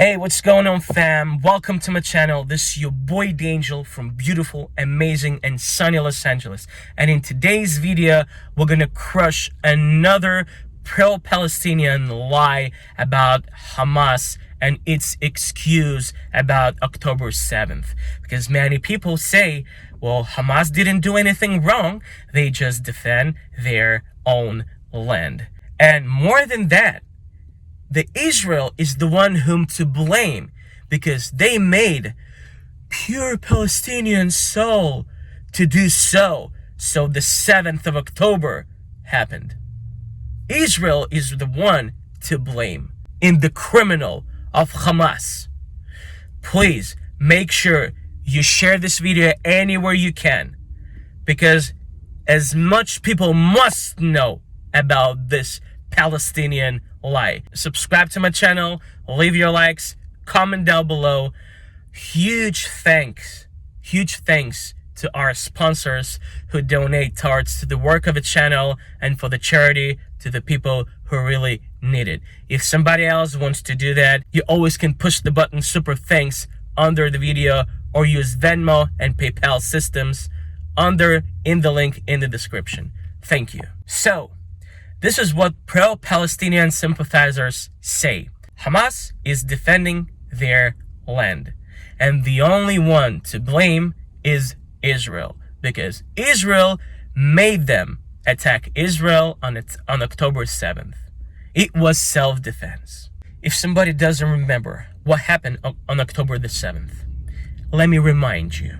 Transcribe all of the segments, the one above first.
Hey, what's going on, fam? Welcome to my channel. This is your boy D'Angel from beautiful, amazing, and sunny Los Angeles. And in today's video, we're gonna crush another pro-Palestinian lie about Hamas and its excuse about October 7th. Because many people say, well, Hamas didn't do anything wrong. They just defend their own land. And more than that, the Israel is the one whom to blame because they made pure Palestinian soul to do so. So the 7th of October happened. Israel is the one to blame in the criminal of Hamas. Please make sure you share this video anywhere you can, because as much people must know about this Palestinian lie. Subscribe to my channel, leave your likes, comment down below. Huge thanks to our sponsors who donate towards to the work of the channel and for the charity to the people who really need it. If somebody else wants to do that, you always can push the button super thanks under the video or use Venmo and PayPal systems in the link in the description. Thank you. So, this is what pro-Palestinian sympathizers say. Hamas is defending their land. And the only one to blame is Israel. Because Israel made them attack Israel on October 7th. It was self-defense. If somebody doesn't remember what happened on October the 7th, let me remind you.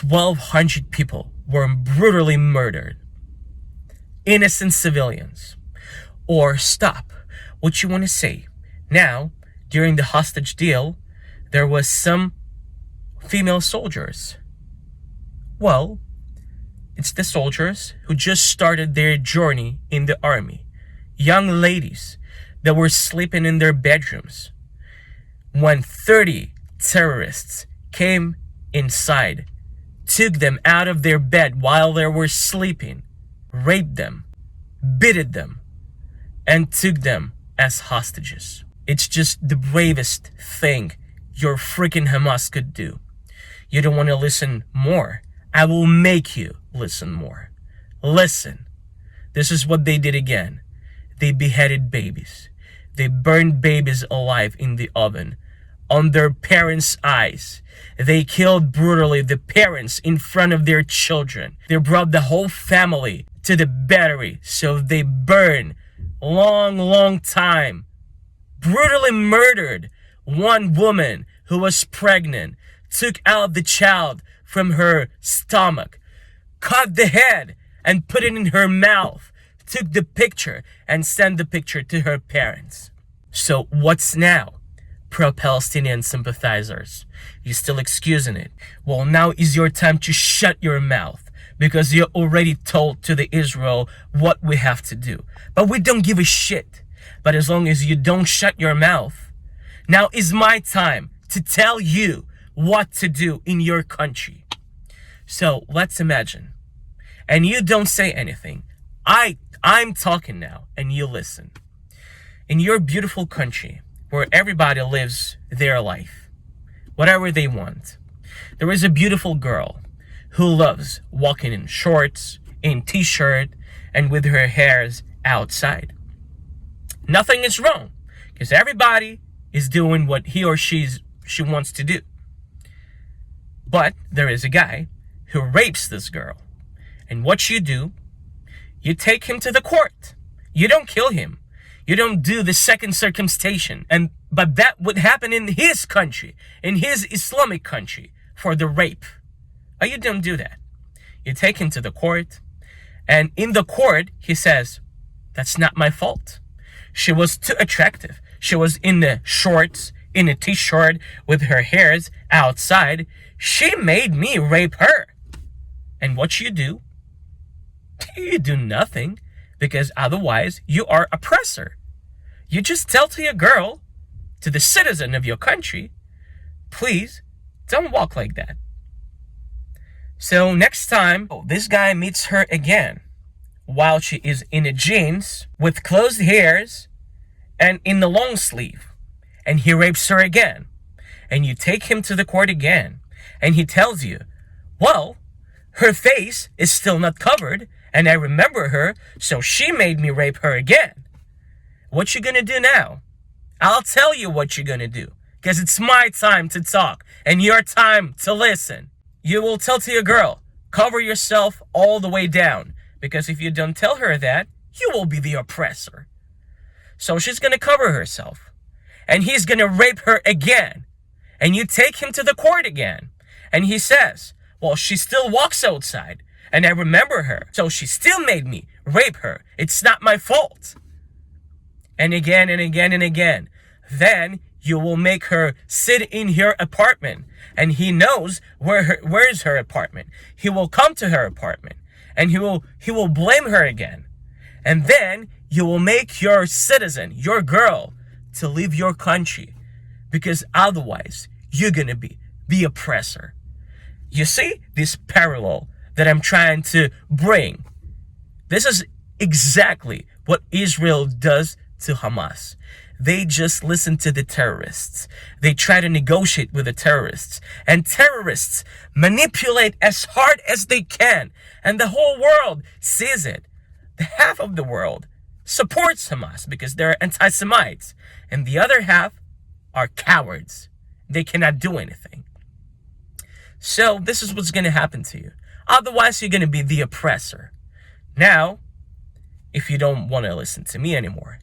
1,200 people were brutally murdered. Innocent civilians. Or stop what you want to say. Now, during the hostage deal, there was some female soldiers. Well, it's the soldiers who just started their journey in the army. Young ladies that were sleeping in their bedrooms. When 30 terrorists came inside, took them out of their bed while they were sleeping, raped them, beated them, and took them as hostages. It's just the bravest thing your freaking Hamas could do. You don't want to listen more? I will make you listen more. Listen. This is what they did again. They beheaded babies. They burned babies alive in the oven on their parents' eyes. They killed brutally the parents in front of their children. They brought the whole family to the battery, so they burned long time. Brutally murdered one woman who was pregnant, took out the child from her stomach, cut the head and put it in her mouth, took the picture and sent the picture to her parents. So what's now? Pro-Palestinian sympathizers, you still excusing it? Well, now is your time to shut your mouth, because you already told to the Israel what we have to do. But we don't give a shit. But as long as you don't shut your mouth, now is my time to tell you what to do in your country. So let's imagine, and you don't say anything. I'm talking now, and you listen. In your beautiful country, where everybody lives their life, whatever they want, there is a beautiful girl who loves walking in shorts, in t-shirt, and with her hairs outside. Nothing is wrong, because everybody is doing what he or she wants to do. But there is a guy who rapes this girl. And what you do, you take him to the court. You don't kill him. You don't do the second circumcision. But that would happen in his country, in his Islamic country, for the rape. But you don't do that. You take him to the court, and in the court, he says, that's not my fault. She was too attractive. She was in the shorts, in a t-shirt, with her hairs outside. She made me rape her. And what you do? You do nothing, because otherwise you are oppressor. You just tell to your girl, to the citizen of your country, please don't walk like that. So next time this guy meets her again, while she is in a jeans with closed hairs and in the long sleeve, and he rapes her again, and you take him to the court again, and he tells you, well, her face is still not covered, and I remember her, so she made me rape her again. What you gonna do now? I'll tell you what you're gonna do, because it's my time to talk, and your time to listen. You will tell to your girl, cover yourself all the way down, because if you don't tell her that, you will be the oppressor. So she's gonna cover herself, and he's gonna rape her again, and you take him to the court again, and he says, well, she still walks outside, and I remember her, so she still made me rape her. It's not my fault. And again and again and again. Then you will make her sit in your apartment, and he knows where is her apartment. He will come to her apartment, and he will blame her again. And then you will make your citizen, your girl, to leave your country, because otherwise you're gonna be the oppressor. You see this parallel that I'm trying to bring? This is exactly what Israel does to Hamas. They just listen to the terrorists. They try to negotiate with the terrorists. And terrorists manipulate as hard as they can. And the whole world sees it. The half of the world supports Hamas because they're anti-Semites. And the other half are cowards. They cannot do anything. So this is what's going to happen to you. Otherwise, you're going to be the oppressor. Now, if you don't want to listen to me anymore,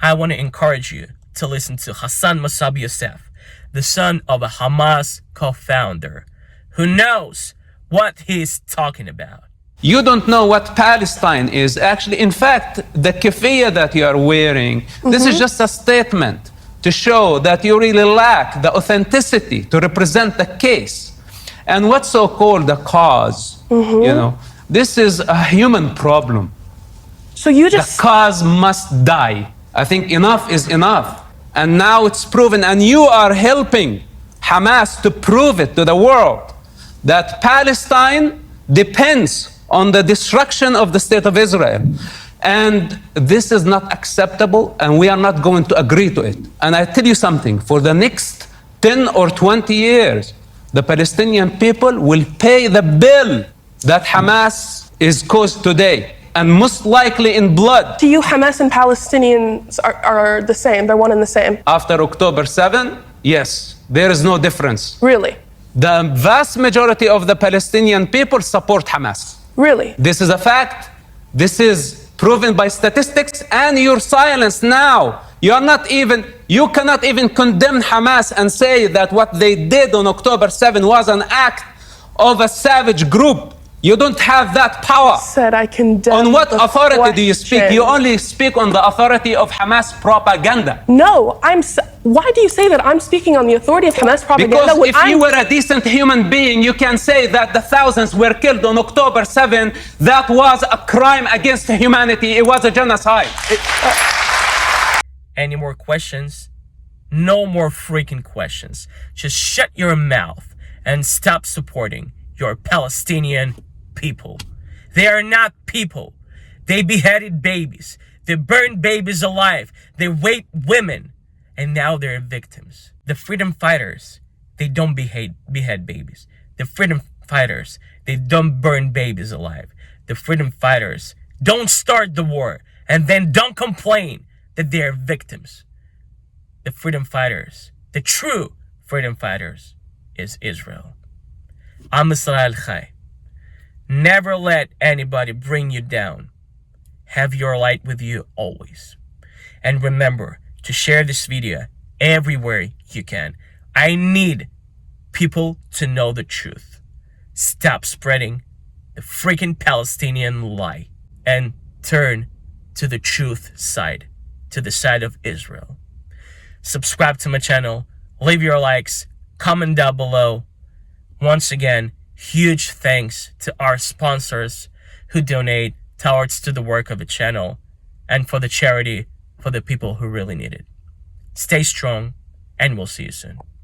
I want to encourage you to listen to Hassan Masab Youssef, the son of a Hamas co-founder, who knows what he's talking about. You don't know what Palestine is. Actually, in fact, the keffiyeh that you are wearing, this is just a statement to show that you really lack the authenticity to represent the case. And what's so-called the cause, you know, this is a human problem. So you just... The cause must die. I think enough is enough. And now it's proven, and you are helping Hamas to prove it to the world, that Palestine depends on the destruction of the state of Israel. And this is not acceptable, and we are not going to agree to it. And I tell you something, for the next 10 or 20 years, the Palestinian people will pay the bill that Hamas is caused today, and most likely in blood. To you, Hamas and Palestinians are the same, they're one and the same? After October 7, yes, there is no difference. Really? The vast majority of the Palestinian people support Hamas. Really? This is a fact. This is proven by statistics, and your silence now. You cannot even condemn Hamas and say that what they did on October 7 was an act of a savage group. You don't have that power. Said I condemn. On what authority do you speak? You only speak on the authority of Hamas propaganda. No, why do you say that I'm speaking on the authority of Hamas propaganda? Because if you were a decent human being, you can say that the thousands were killed on October 7. That was a crime against humanity. It was a genocide. Any more questions? No more freaking questions. Just shut your mouth and stop supporting your Palestinian people. They are not people. They beheaded babies. They burned babies alive. They raped women. And now they're victims. The freedom fighters, they don't behead babies. The freedom fighters, they don't burn babies alive. The freedom fighters don't start the war and then don't complain that they're victims. The freedom fighters, the true freedom fighters, is Israel. I'm Israel Chai. Never let anybody bring you down. Have your light with you always. And remember to share this video everywhere you can. I need people to know the truth. Stop spreading the freaking Palestinian lie and turn to the truth side, to the side of Israel. Subscribe to my channel, leave your likes, comment down below. Once again, huge thanks to our sponsors who donate towards to the work of the channel and for the charity for the people who really need it. Stay strong, and we'll see you soon.